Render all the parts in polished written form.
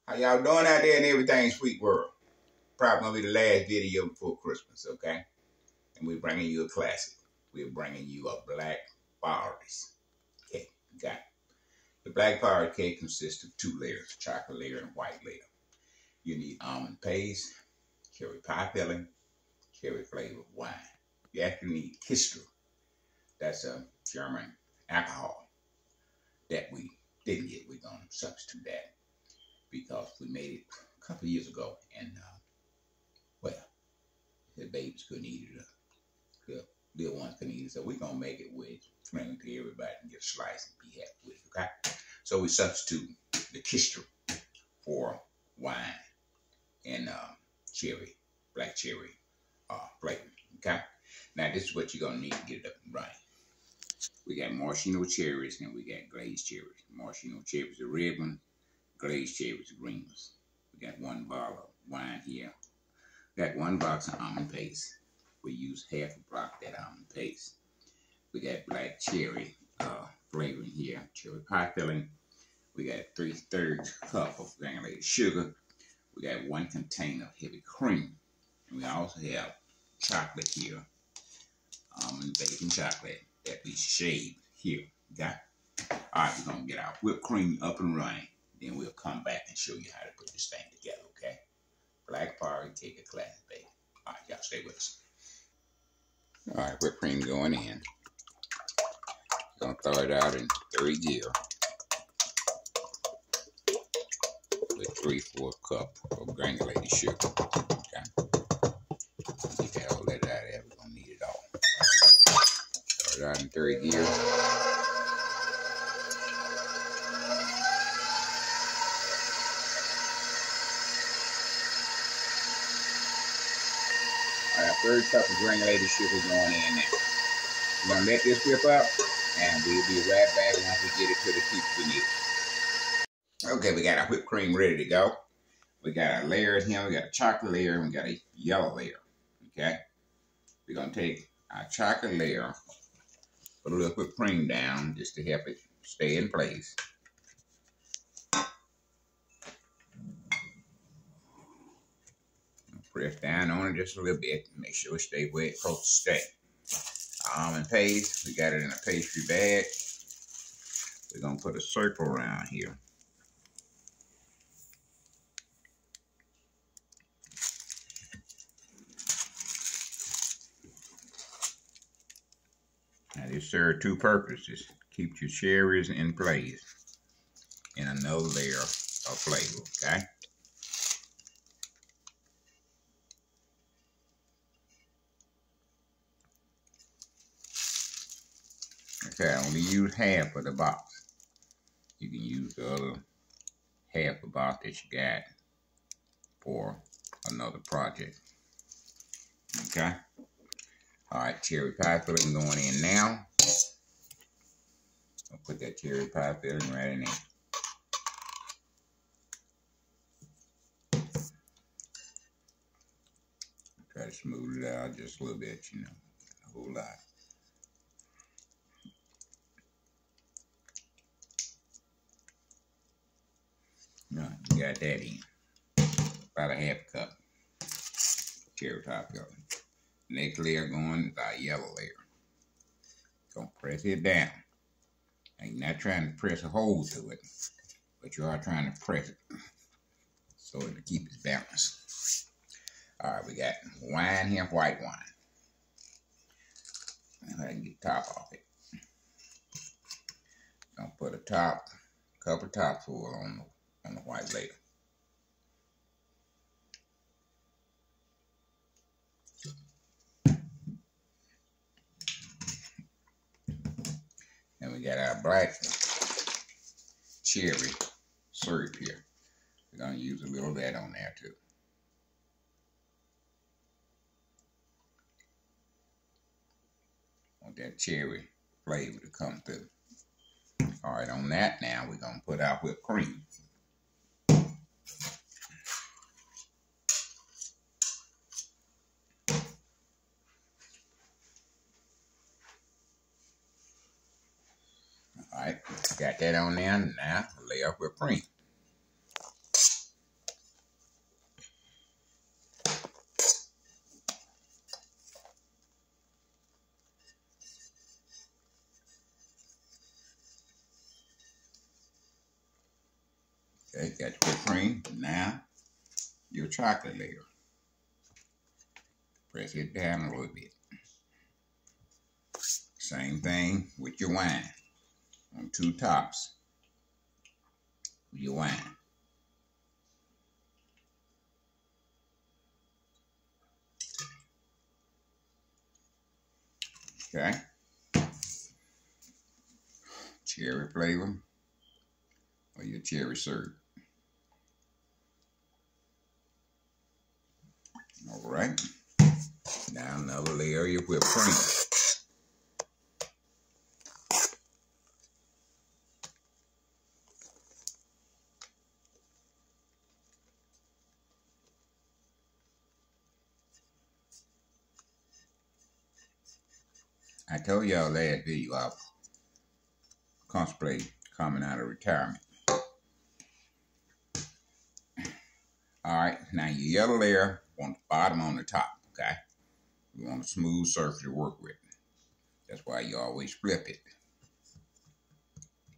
How y'all doing out there in everything sweet world? Probably gonna be the last video before Christmas, okay? And we're bringing you a classic. We're bringing you a black forest cake. Got it? The black forest cake consists of 2 layers, chocolate layer and white layer. You need almond paste, cherry pie filling, cherry flavored wine. You actually need Kistra. That's a German alcohol that we didn't get. We're gonna substitute that because we made it a couple of years ago, and well, the babies couldn't eat it. The little ones couldn't eat it, so we're gonna make it with bring it to everybody and get a slice and be happy with it. Okay, so we substitute the Kistra for wine and black cherry flavor. Okay, now this is what you're gonna need to get it up and running. We got maraschino cherries and we got glazed cherries. Maraschino cherries, the red one. Glazed cherries, the green ones. We got 1 bottle of wine here. We got 1 box of almond paste. We use half a block of that almond paste. We got black cherry flavoring here, cherry pie filling. We got 3/3 cup of granulated sugar. We got 1 container of heavy cream. And we also have chocolate here, almond baking chocolate that we shaved here. Okay? All right, we're going to get our whipped cream up and running. Then we'll come back and show you how to put this thing together, okay? Black forest cake, a classic, baby. All right, y'all stay with us. All right, whipped cream going in. Gonna throw it out in 3 gear with 3/4 cup of granulated sugar. Okay. Get all that out of there. We're gonna need it all. Throw it out in 3 gear. All right, 1/3 cup of granulated sugar going in now. We're gonna let this whip up, and we'll be right back once we get it to the peak we need. Okay, we got our whipped cream ready to go. We got our layers here. We got a chocolate layer and we got a yellow layer. Okay, we're gonna take our chocolate layer, put a little whipped cream down just to help it stay in place. Press down on it just a little bit to make sure it stays where it's supposed to stay. Almond paste, we got it in a pastry bag. We're gonna put a circle around here. Now this serves 2 purposes. Keep your cherries in place in another layer of flavor, okay? Okay, I only use half of the box. You can use the other half of the box that you got for another project. Okay? Alright, cherry pie filling going in now. I'll put that cherry pie filling right in there. Try to smooth it out just a little bit, you know, a whole lot. No, you got that in. About a half cup. Cherry pie filling. Next layer going is our yellow layer. Gonna press it down. Now you're not trying to press a hole to it, but you are trying to press it so it'll keep its balance. All right, we got wine here, white wine. And I can get the top off it. Gonna put a cup of topsoil on the white layer. And we got our black cherry syrup here. We're gonna use a little of that on there too. Want that cherry flavor to come through. All right, on that now we're gonna put our whipped cream. All right, got that on there. Now lay up whipped cream. Okay, got your whipped cream. Now, your chocolate layer. Press it down a little bit. Same thing with your wine. On two tops with your wine. Okay. Cherry flavor or your cherry syrup. All right. Now another layer of your whipped cream. I told y'all last video I contemplate coming out of retirement. Alright, now your yellow layer on the bottom on the top, okay? We want a smooth surface to work with. That's why you always flip it.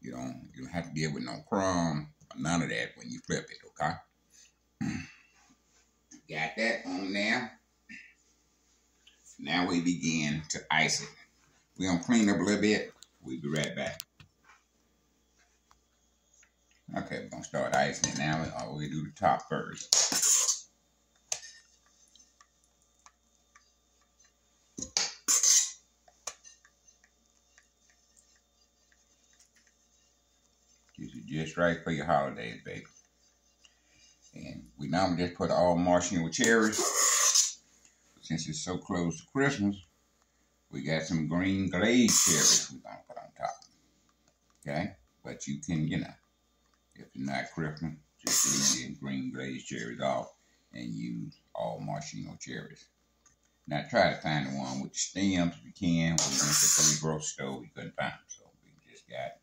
You don't have to deal with no crumb or none of that when you flip it, okay? Got that on there. Now we begin to ice it. We're going to clean up a little bit. We'll be right back. Okay, we're going to start icing it now. We do the top first. This is just right for your holidays, baby. And we normally just put all maraschino cherries. Since it's so close to Christmas, we got some green glazed cherries we're going to put on top. Okay? But you can, if it's not Christmas, just leave the green glazed cherries off and use all maraschino cherries. Now try to find the one with the stems if you can. We went to the grocery store, we couldn't find them. So we just got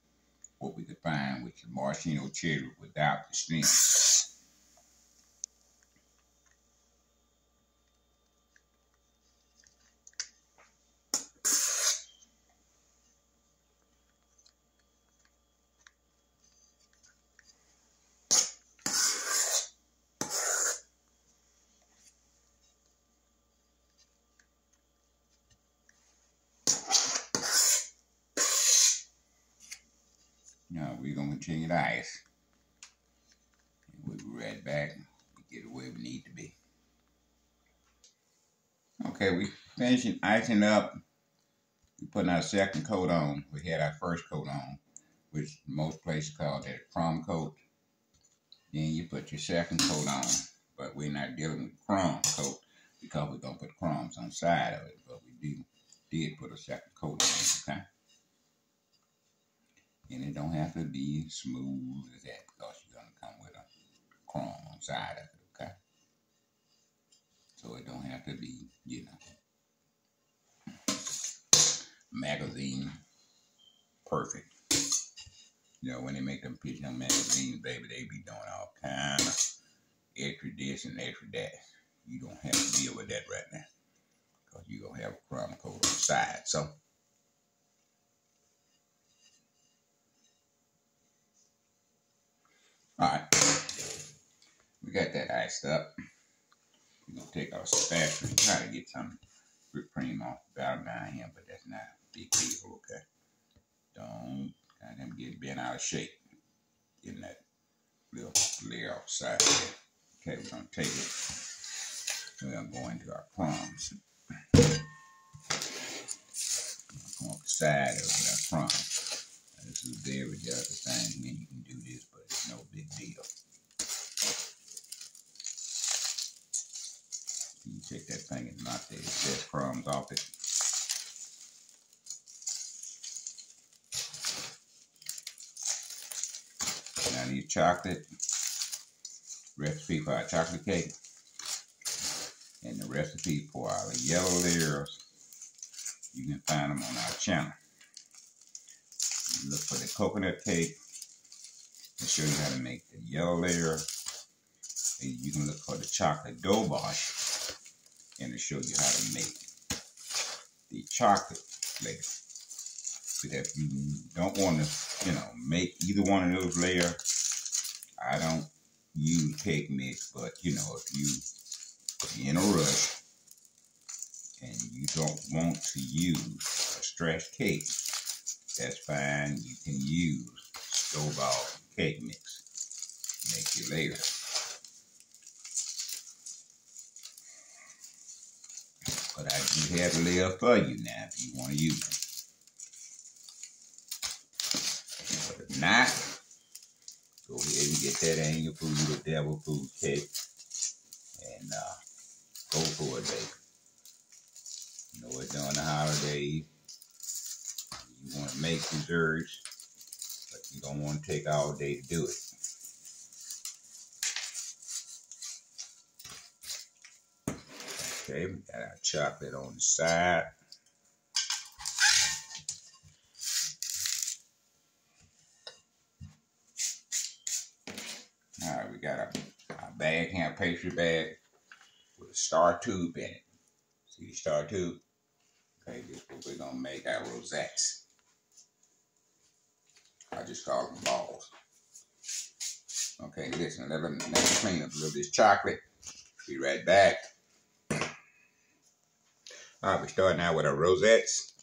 what we could find with the maraschino cherry without the stems. Now we're going to continue to ice. And we'll be right back and get it where we need to be. Okay, we finishing icing up. We're putting our second coat on. We had our first coat on, which most places call that a crumb coat. Then you put your second coat on. But we're not dealing with crumb coat because we're going to put crumbs on the side of it. But we did put a second coat on, okay? And it don't have to be smooth as that because you're going to come with a crumb on the side of it, okay? So it don't have to be, magazine perfect. When they make them pictures on magazines, baby, they be doing all kind of extra this and extra that. You don't have to deal with that right now because you're going to have a crumb coat on the side. So, alright, we got that iced up. We're going to take our spatula and try to get some whipped cream off the bottom down here, but that's not a big deal, okay? Don't got them get bent out of shape. Getting that little layer off the side of it. Okay, we're going to take it. We're going to go into our crumbs. Come off the side of our crumbs. Now, this is a very delicate thing. You can do this, but it's no big deal. You take that thing and knock the excess crumbs off it. Now these chocolate recipe for our chocolate cake and the recipe for our yellow layers, you can find them on our channel. You look for the coconut cake and show you how to make the yellow layer. And you can look for the chocolate dough bosh and to show you how to make the chocolate layer. But if you don't want to, make either one of those layers, I don't use cake mix, but you know, if you're in a rush and you don't want to use a stretch cake, that's fine. You can use store-bought cake mix. Make your layer. But I do have a layer for you now if you want to use it. But if not, go ahead and get that angel food or devil food cake and go for it, baby. You know, it's during the holidays. You want to make desserts, but you don't want to take all day to do it. Okay, we got our chocolate on the side. All right, we got our bag here, pastry bag with a star tube in it. See the star tube? Okay, this is what we're gonna make our rosettes. I just call them balls. Okay, listen, let me clean up a little bit of this chocolate. Be right back. All right, we're starting out with our rosettes.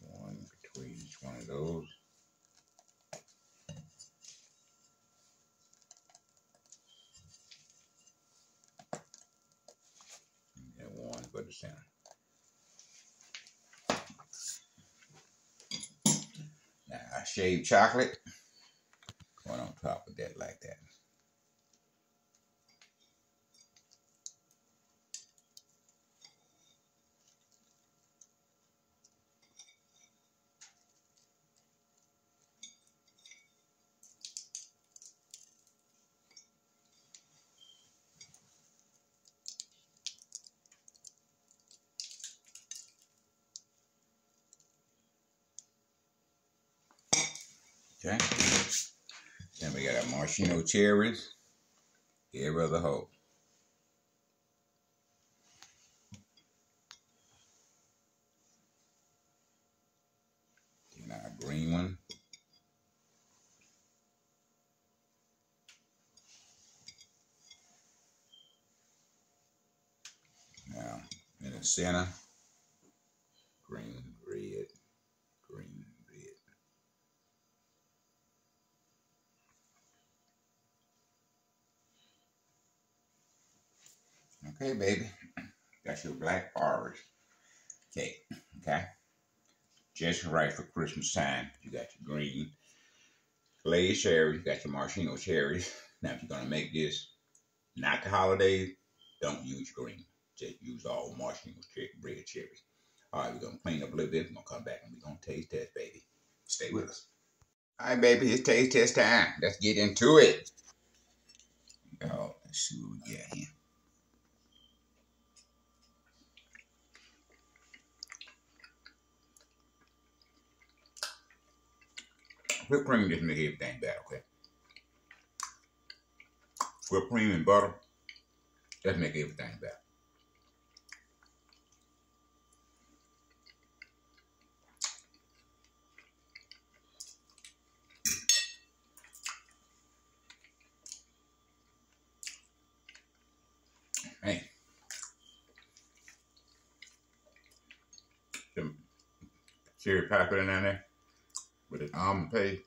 One between each one of those. And one for the center. Now, our shaved chocolate going on top of that like that. Okay. Then we got our maraschino cherries. Every other hole. Then our green one. Now, in the center, green, red, green, red. Okay, baby. That's your black forest cake. Okay? Just right for Christmas time. You got your green glazed cherries. You got your maraschino cherries. Now, if you're going to make this not the holidays, don't use green. Just use all maraschino red cherries. All right, we're going to clean up a little bit. We're going to come back and we're going to taste test, baby. Stay with us. All right, baby, it's taste test time. Let's get into it. Oh, let's see what we got here. Whipped cream just make everything better, okay? Whipped cream and butter, just make everything better. Hey, some cherry pie put in there with an almond paste.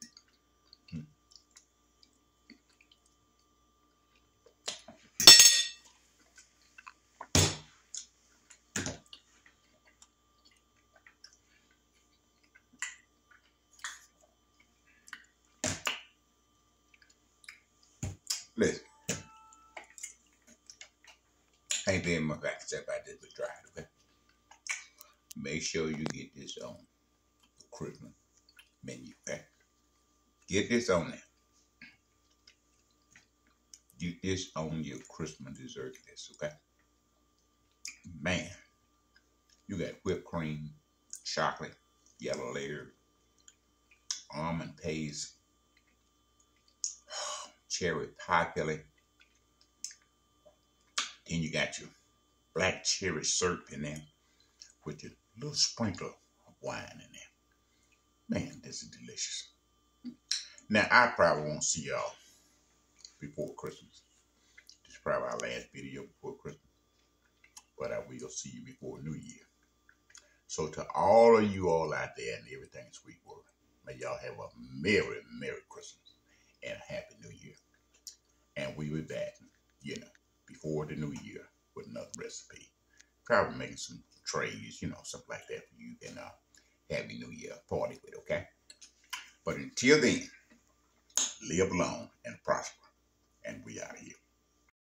Listen, ain't very much I can say about this but try it, okay? Make sure you get this on the Christmas menu, okay? Get this on there. Get this on your Christmas dessert list, okay? Man, you got whipped cream, chocolate, yellow layer, almond paste, cherry pie filling, Then you got your black cherry syrup in there with your little sprinkle of wine in there. Man, this is delicious. Now, I probably won't see y'all before Christmas. This is probably our last video before Christmas. But I will see you before New Year. So to all of you all out there and everything sweet word, may y'all have a Merry, Merry Christmas and a Happy New Year. And we'll be back, before the New Year with another recipe. Probably making some trays, something like that for you and Happy New Year party with, okay? But until then, live long and prosper. And we out of here.